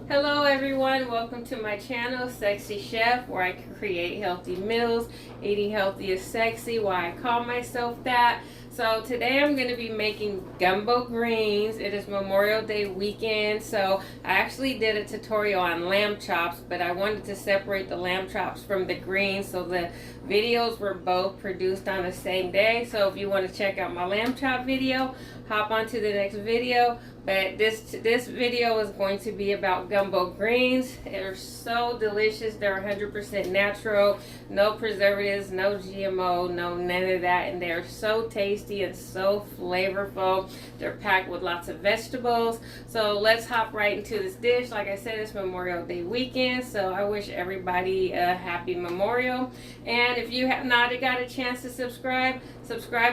Hello everyone, welcome to my channel, Sexy Chef, where I can create healthy meals. Eating healthy is sexy, why I call myself that. So today I'm going to be making gumbo greens. It is Memorial Day weekend, so I actually did a tutorial on lamb chops, but I wanted to separate the lamb chops from the greens, so the videos were both produced on the same day. So if you want to check out my lamb chop video, hop on to the next video. But this video is going to be about gumbo greens. They're so delicious. They're 100% natural, no preservatives, no GMO, no none of that, and they're so tasty and so flavorful. They're packed with lots of vegetables. So let's hop right into this dish. Like I said, it's Memorial Day weekend, so I wish everybody a happy Memorial. And if you have not got a chance to subscribe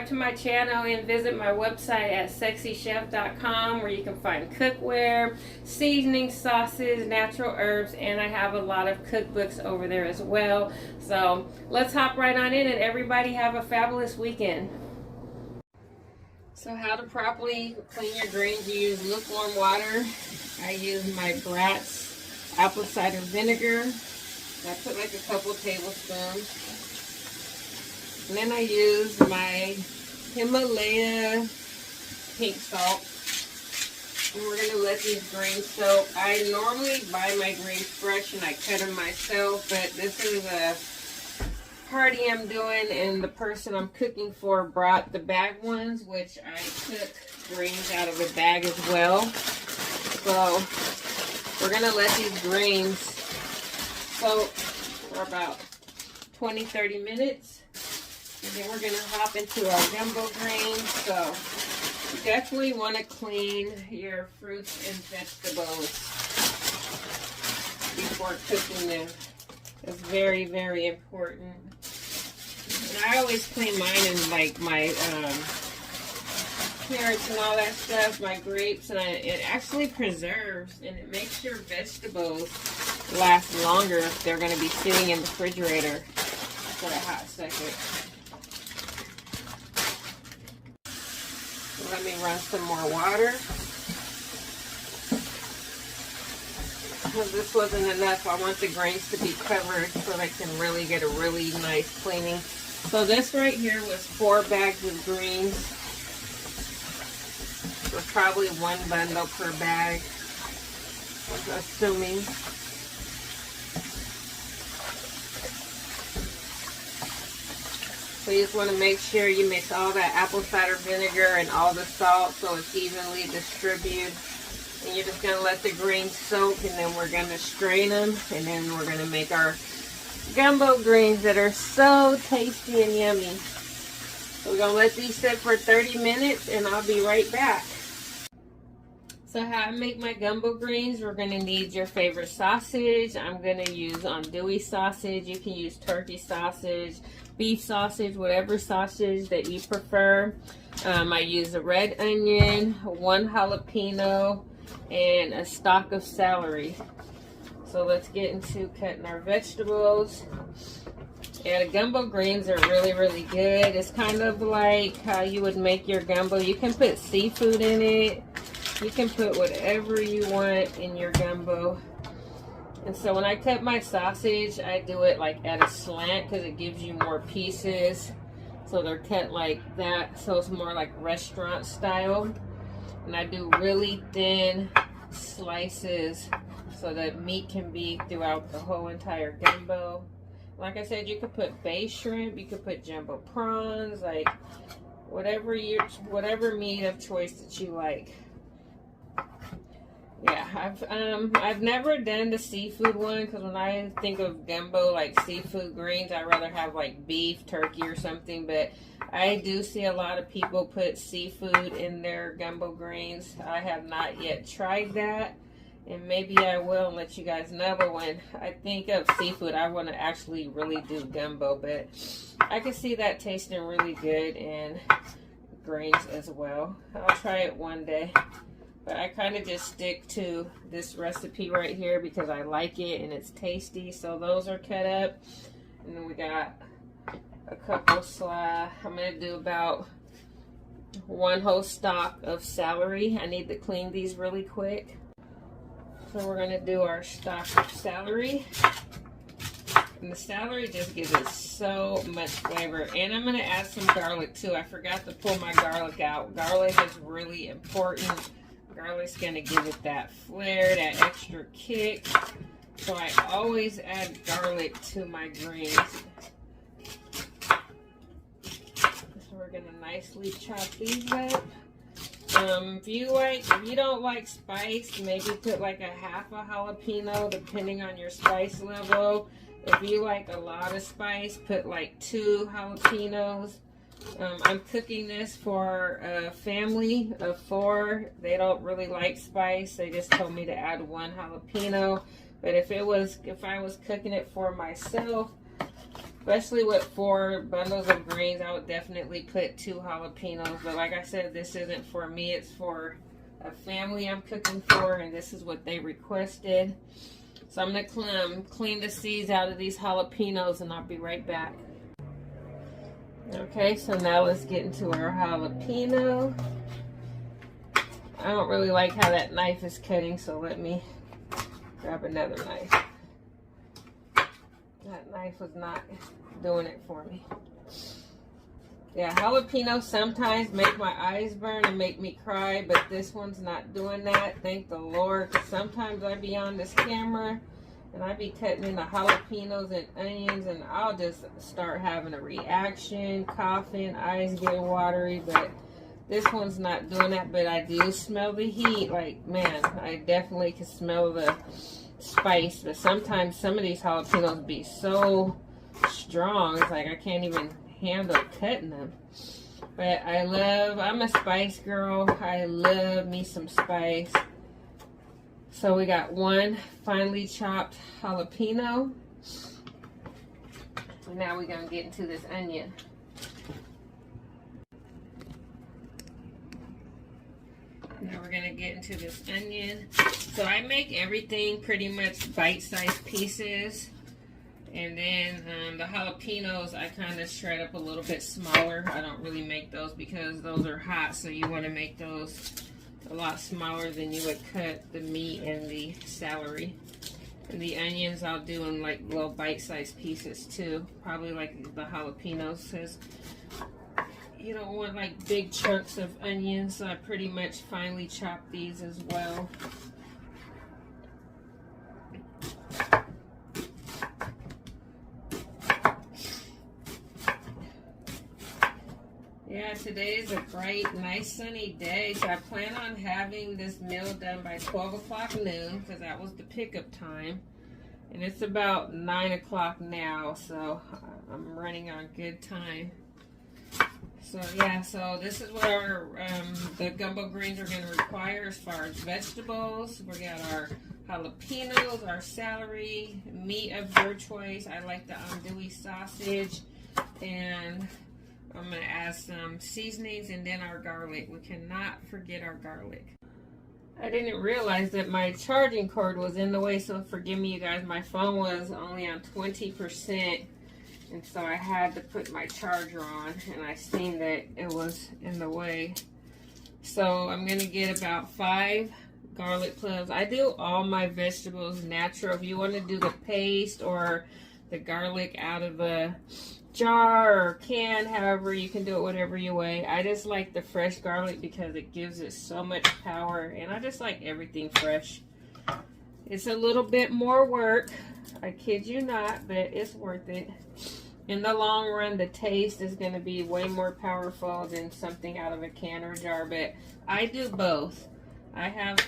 to my channel and visit my website at sexychef.com, where you can find cookware, seasoning, sauces, natural herbs, and I have a lot of cookbooks over there as well. So let's hop right on in, and everybody have a fabulous weekend. So how to properly clean your greens: you use lukewarm water. I use my Bratz apple cider vinegar. I put like a couple tablespoons. And then I use my Himalaya pink salt. And we're going to let these greens soak. I normally buy my greens fresh and I cut them myself, but this is a party I'm doing, and the person I'm cooking for brought the bag ones, which I took greens out of the bag as well. So we're going to let these greens soak for about 20-30 minutes. And then we're going to hop into our gumbo greens. So you definitely want to clean your fruits and vegetables before cooking them. It's very, very important. And I always clean mine in like my carrots and all that stuff, my grapes, and it actually preserves and it makes your vegetables last longer if they're going to be sitting in the refrigerator for a hot second. Let me run some more water. Because this wasn't enough, I want the grains to be covered so they can really get a really nice cleaning. So this right here was 4 bags of greens. So probably 1 bundle per bag, assuming. So you just want to make sure you mix all that apple cider vinegar and all the salt so it's evenly distributed. And you're just going to let the greens soak, and then we're going to strain them, and then we're going to make our gumbo greens that are so tasty and yummy. So we're going to let these sit for 30 minutes, and I'll be right back. So how I make my gumbo greens: we're going to need your favorite sausage. I'm going to use andouille sausage. You can use turkey sausage, beef sausage, whatever sausage that you prefer. I use a red onion, 1 jalapeno, and a stalk of celery. So let's get into cutting our vegetables. Yeah, the gumbo greens are really, really good. It's kind of like how you would make your gumbo. You can put seafood in it. You can put whatever you want in your gumbo. And so when I cut my sausage, I do it like at a slant because it gives you more pieces. So they're cut like that, so it's more like restaurant style. And I do really thin slices so that meat can be throughout the whole entire gumbo. Like I said, you could put bay shrimp, you could put jumbo prawns, like whatever meat of choice that you like. Yeah, I've never done the seafood one, because when I think of gumbo, like seafood greens, I'd rather have like beef, turkey, or something. But I do see a lot of people put seafood in their gumbo greens. I have not yet tried that, and maybe I will and let you guys know. But when I think of seafood, I want to actually really do gumbo. But I can see that tasting really good in greens as well. I'll try it one day. But I kind of just stick to this recipe right here because I like it and it's tasty. So those are cut up. And then we got a couple I'm going to do about 1 whole stalk of celery. I need to clean these really quick. So we're gonna do our stock of celery. And the celery just gives it so much flavor. And I'm gonna add some garlic too. I forgot to pull my garlic out. Garlic is really important. Garlic's gonna give it that flair, that extra kick. So I always add garlic to my greens. So we're gonna nicely chop these up. If you don't like spice, maybe put like a half a jalapeno, depending on your spice level. If you like a lot of spice, put like 2 jalapenos. I'm cooking this for a family of 4. They don't really like spice. They just told me to add 1 jalapeno. But if I was cooking it for myself, especially with 4 bundles of greens, I would definitely put 2 jalapenos. But like I said, this isn't for me. It's for a family I'm cooking for, and this is what they requested. So I'm going to clean the seeds out of these jalapenos, and I'll be right back. Okay, so now let's get into our jalapeno. I don't really like how that knife is cutting, so let me grab another knife. That knife was not doing it for me. Yeah, jalapenos sometimes make my eyes burn and make me cry, but this one's not doing that. Thank the Lord, because sometimes I be on this camera and I be cutting in the jalapenos and onions, and I'll just start having a reaction, coughing, eyes get watery, but this one's not doing that. But I do smell the heat. Like, man, I definitely can smell the spice, but sometimes some of these jalapenos be so strong, it's like I can't even handle cutting them. But I'm a spice girl. I love me some spice. So we got 1 finely chopped jalapeno. And now we're gonna get into this onion. Now we're gonna get into this onion. So I make everything pretty much bite-sized pieces. And then the jalapenos, I kind of shred up a little bit smaller. I don't really make those because those are hot, so you want to make those a lot smaller than you would cut the meat and the celery. And the onions I'll do in like little bite-sized pieces too. Probably like the jalapenos, because you don't want like big chunks of onions, so I pretty much finely chop these as well. Yeah, today is a bright, nice, sunny day, so I plan on having this meal done by 12 o'clock noon, because that was the pickup time. And it's about 9 o'clock now, so I'm running on good time. So yeah, so this is what our the gumbo greens are going to require as far as vegetables. We got our jalapenos, our celery, meat of your choice. I like the andouille sausage, and I'm going to add some seasonings, and then our garlic. We cannot forget our garlic. I didn't realize that my charging cord was in the way, so forgive me, you guys. My phone was only on 20%, and so I had to put my charger on, and I seen that it was in the way. So I'm going to get about 5 garlic cloves. I do all my vegetables natural. If you want to do the paste or the garlic out of a jar or can, however, you can do it whatever you way. I just like the fresh garlic because it gives it so much power, and I just like everything fresh. It's a little bit more work, I kid you not, but it's worth it. In the long run, the taste is going to be way more powerful than something out of a can or jar, but I do both. I have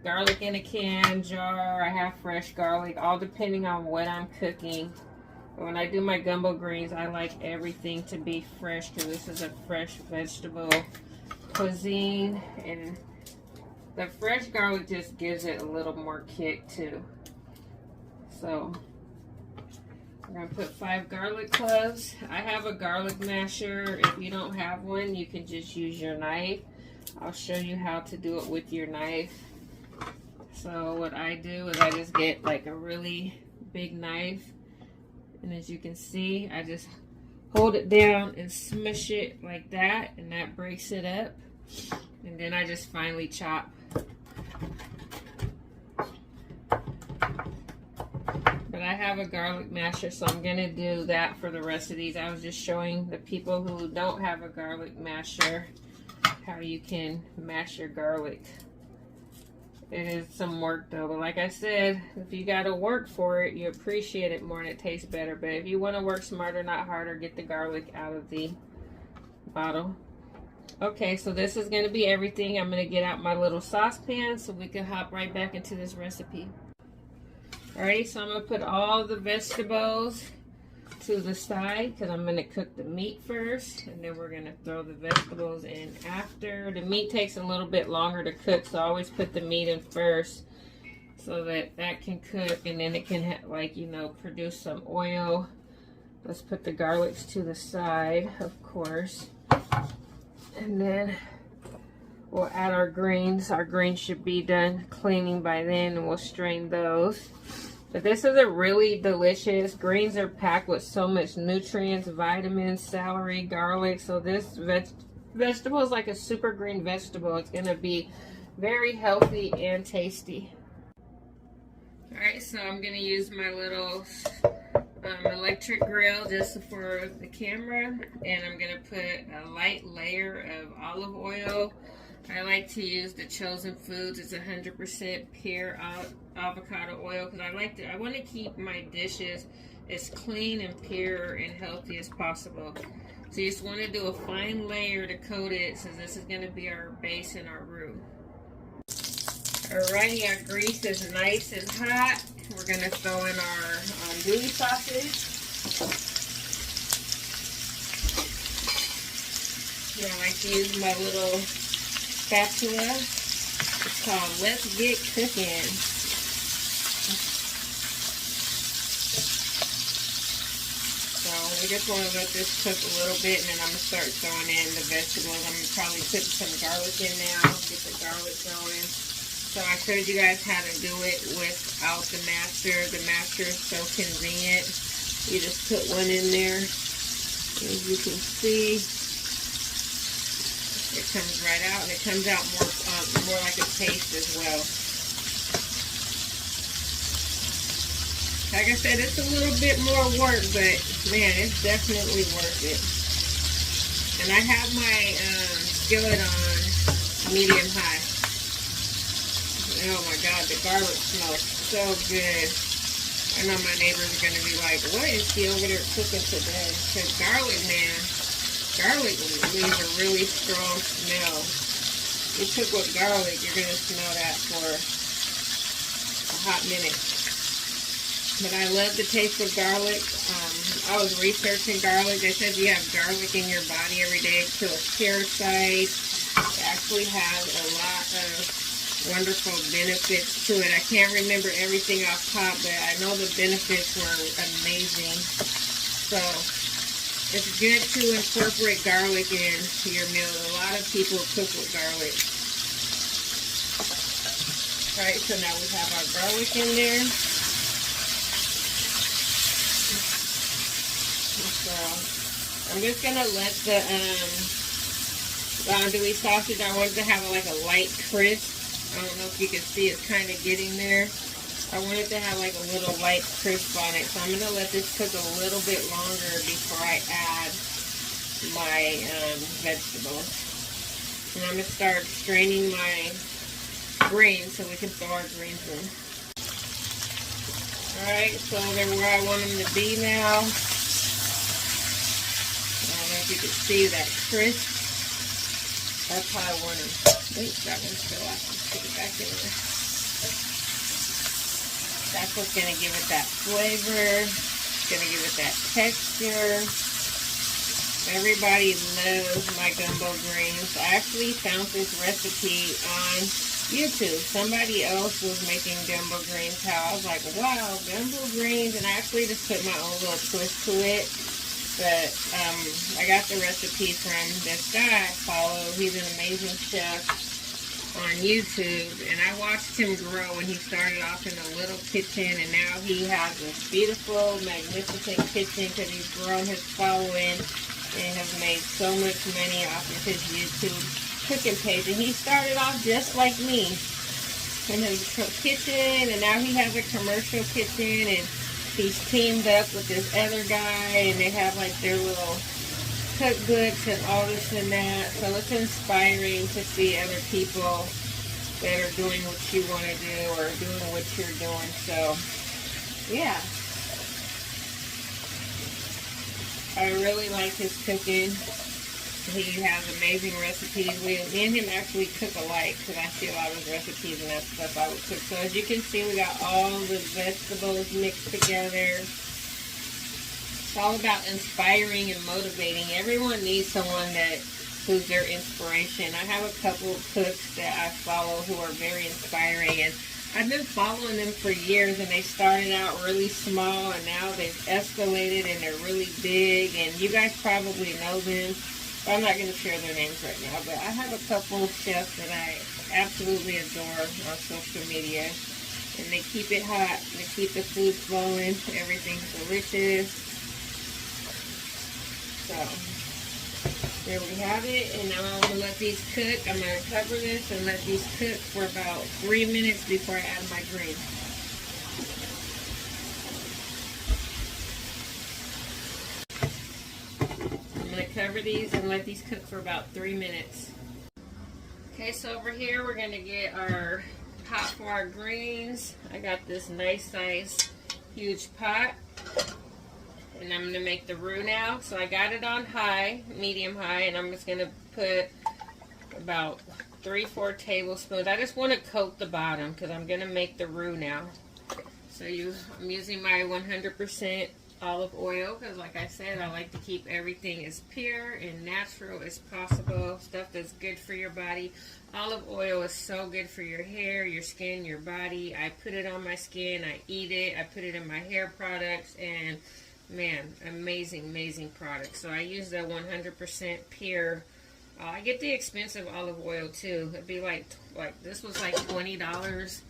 garlic in a can, jar, I have fresh garlic, all depending on what I'm cooking. When I do my gumbo greens, I like everything to be fresh because this is a fresh vegetable cuisine, and the fresh garlic just gives it a little more kick too. So I'm going to put 5 garlic cloves. I have a garlic masher. If you don't have one, you can just use your knife. I'll show you how to do it with your knife. So what I do is I just get like a really big knife, and as you can see, I just hold it down and smush it like that, and that breaks it up. And then I just finely chop. But I have a garlic masher, so I'm gonna do that for the rest of these. I was just showing the people who don't have a garlic masher how you can mash your garlic. It is some work though, but like I said, if you gotta work for it, you appreciate it more and it tastes better. But if you want to work smarter, not harder, get the garlic out of the bottle. Okay, so this is going to be everything. I'm going to get out my little saucepan so we can hop right back into this recipe. Alrighty, so I'm going to put all the vegetables to the side because I'm going to cook the meat first, and then we're going to throw the vegetables in after. The meat takes a little bit longer to cook, so I always put the meat in first so that that can cook, and then it can like, you know, produce some oil. Let's put the garlics to the side, of course. And then we'll add our greens. Our greens should be done cleaning by then, and we'll strain those. But this is a really delicious. Greens are packed with so much nutrients, vitamins, celery, garlic. So this vegetable is like a super green vegetable. It's going to be very healthy and tasty. Alright, so I'm going to use my little electric grill just for the camera, and I'm going to put a light layer of olive oil. I like to use the Chosen Foods. It's 100% pure avocado oil because I want to keep my dishes as clean and pure and healthy as possible. So you just want to do a fine layer to coat it, since this is going to be our base and our roux. Alrighty, our grease is nice and hot. We're going to throw in our andouille sausage. I like to use my little spatula. It's called Let's Get Cooking. So we just want to let this cook a little bit, and then I'm going to start throwing in the vegetables. I'm going to probably put some garlic in now, get the garlic going. So I showed you guys how to do it without the masher. The masher is so convenient. You just put one in there. As you can see, it comes right out, and it comes out more like a paste as well. Like I said, it's a little bit more work, but man, it's definitely worth it. And I have my skillet on medium high. Oh my God, the garlic smells so good. I know my neighbors are going to be like, what is she over there cooking today? Because garlic, man, garlic leaves a really strong smell. You cook with garlic, you're going to smell that for a hot minute. But I love the taste of garlic. I was researching garlic. They said you have garlic in your body every day to a parasite. It actually has a lot of wonderful benefits to it. I can't remember everything off top, but I know the benefits were amazing. So it's good to incorporate garlic into your meal. A lot of people cook with garlic. Alright, so now we have our garlic in there. So I'm just gonna let the andouille sausage, I wanted to have like a light crisp. I don't know if you can see, it's kind of getting there. I want it to have like a little light crisp on it. So I'm going to let this cook a little bit longer before I add my vegetables. And I'm going to start straining my greens so we can throw our greens in. Alright, so they're where I want them to be now. I don't know if you can see that crisp. That's how I want them. Oops, that one's still out. Let's put it back in there. That's what's going to give it that flavor. It's going to give it that texture. Everybody loves my gumbo greens. I actually found this recipe on YouTube. Somebody else was making gumbo greens. How I was like, wow, gumbo greens. And I actually just put my own little twist to it. But I got the recipe from this guy I follow. He's an amazing chef on YouTube, and I watched him grow when he started off in a little kitchen, and now he has this beautiful, magnificent kitchen because he's grown his following and has made so much money off of his YouTube cooking page. And he started off just like me in his kitchen, and now he has a commercial kitchen, and He's teamed up with this other guy, and they have like their little cookbooks and all this and that. So it's inspiring to see other people that are doing what you want to do or doing what you're doing. So yeah, I really like his cooking. He has amazing recipes. Me and him actually cook alike because I see a lot of his recipes and that stuff I would cook. So as you can see, we got all the vegetables mixed together. It's all about inspiring and motivating. Everyone needs someone who's their inspiration. I have a couple of cooks that I follow who are very inspiring, and I've been following them for years, and they started out really small, and now they've escalated, and they're really big, and you guys probably know them. But I'm not going to share their names right now, but I have a couple of chefs that I absolutely adore on social media, and they keep it hot, they keep the food flowing, everything's delicious. So there we have it, and now I'm going to let these cook. I'm going to cover this and let these cook for about 3 minutes before I add my greens. I'm going to cover these and let these cook for about 3 minutes. Okay, so over here we're going to get our pot for our greens. I got this nice size huge pot, and I'm going to make the roux now. So I got it on high, medium high, and I'm just going to put about 3-4 tablespoons. I just want to coat the bottom because I'm going to make the roux now. So I'm using my 100% olive oil because, like I said, I like to keep everything as pure and natural as possible. Stuff that's good for your body. Olive oil is so good for your hair, your skin, your body. I put it on my skin. I eat it. I put it in my hair products, and man, amazing, amazing product. So I use the 100% pure. I get the expensive olive oil too. It'd be like this was like $20.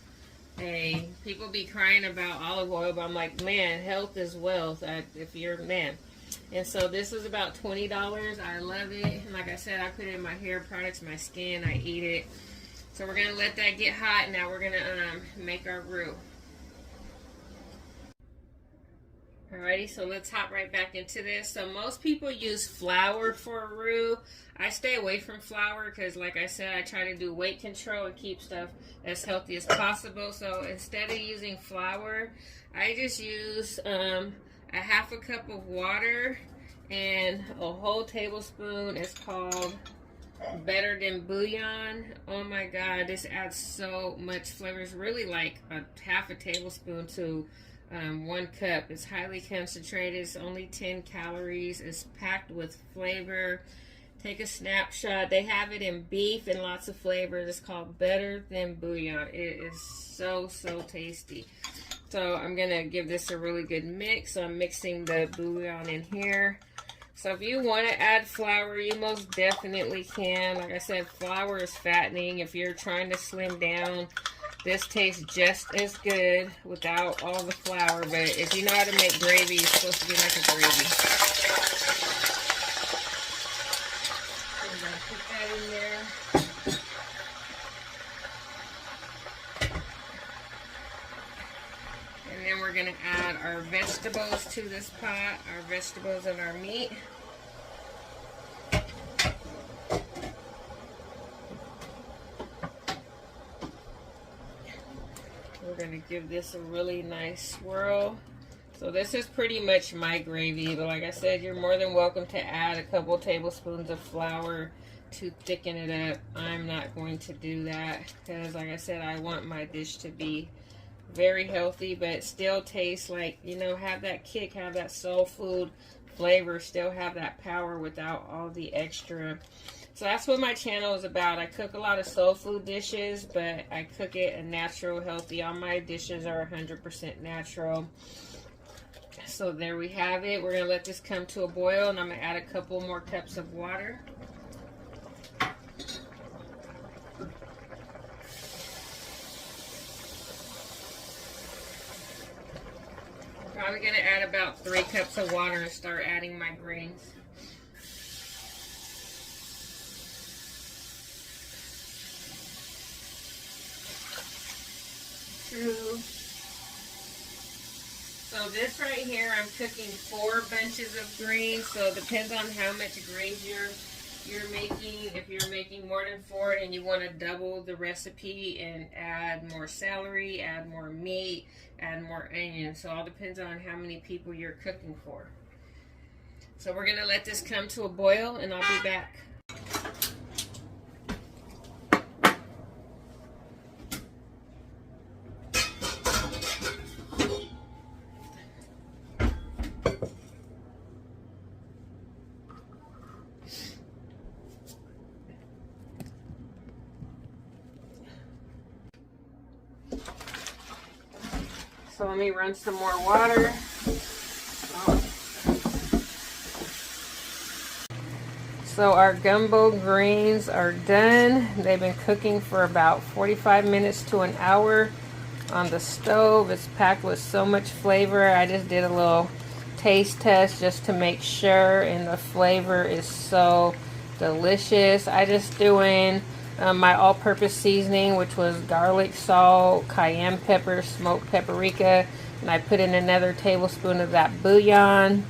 Hey, people be crying about olive oil, but I'm like, man, health is wealth. If you're a man. And so this is about $20. I love it. And like I said, I put it in my hair products, my skin. I eat it. So we're gonna let that get hot. Now we're gonna make our roux. Alrighty, so let's hop right back into this. So most people use flour for a roux. I stay away from flour because, like I said, I try to do weight control and keep stuff as healthy as possible. So instead of using flour, I just use a half a cup of water and a whole tablespoon. It's called Better Than Bouillon. Oh my God, this adds so much flavor. It's really like a half a tablespoon to 1 cup. It's highly concentrated. It's only 10 calories. It's packed with flavor. Take a snapshot. They have it in beef and lots of flavors. It's called Better Than Bouillon. It is so, so tasty. So I'm going to give this a really good mix. So I'm mixing the bouillon in here. So if you want to add flour, you most definitely can. Like I said, flour is fattening. If you're trying to slim down, this tastes just as good without all the flour. But if you know how to make gravy, it's supposed to be like a gravy. I'm going to put that in there. And then we're going to add our vegetables to this pot, our vegetables and our meat. We're going to give this a really nice swirl. So this is pretty much my gravy, but like I said, you're more than welcome to add a couple tablespoons of flour to thicken it up. I'm not going to do that because, like I said, I want my dish to be very healthy, but still taste like, you know, have that kick, have that soul food flavor, still have that power without all the extra. So that's what my channel is about. I cook a lot of soul food dishes, but I cook it a natural, healthy. All my dishes are 100% natural. So there we have it. We're going to let this come to a boil, and I'm going to add a couple more cups of water. I'm probably going to add about 3 cups of water and start adding my greens. So So this right here, I'm cooking 4 bunches of greens. So it depends on how much greens you're making. If you're making more than 4 and you want to double the recipe and add more celery, add more meat, add more onions. So it all depends on how many people you're cooking for. So we're gonna let this come to a boil and I'll be back. So let me run some more water. So our gumbo greens are done. They've been cooking for about 45 minutes to an hour on the stove. It's packed with so much flavor. I just did a little taste test just to make sure, and the flavor is so delicious. I just threw in my all-purpose seasoning, which was garlic, salt, cayenne pepper, smoked paprika, and I put in another tablespoon of that bouillon.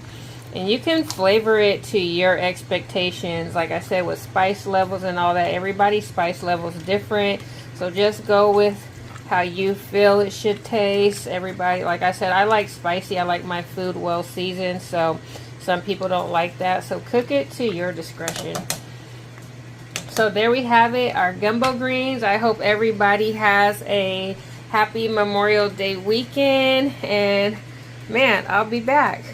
And you can flavor it to your expectations. Like I said, with spice levels and all that, everybody's spice level is different. So just go with how you feel it should taste. Everybody, like I said, I like spicy. I like my food well seasoned. So some people don't like that. So cook it to your discretion. So there we have it, our gumbo greens. I hope everybody has a happy Memorial Day weekend. And man, I'll be back.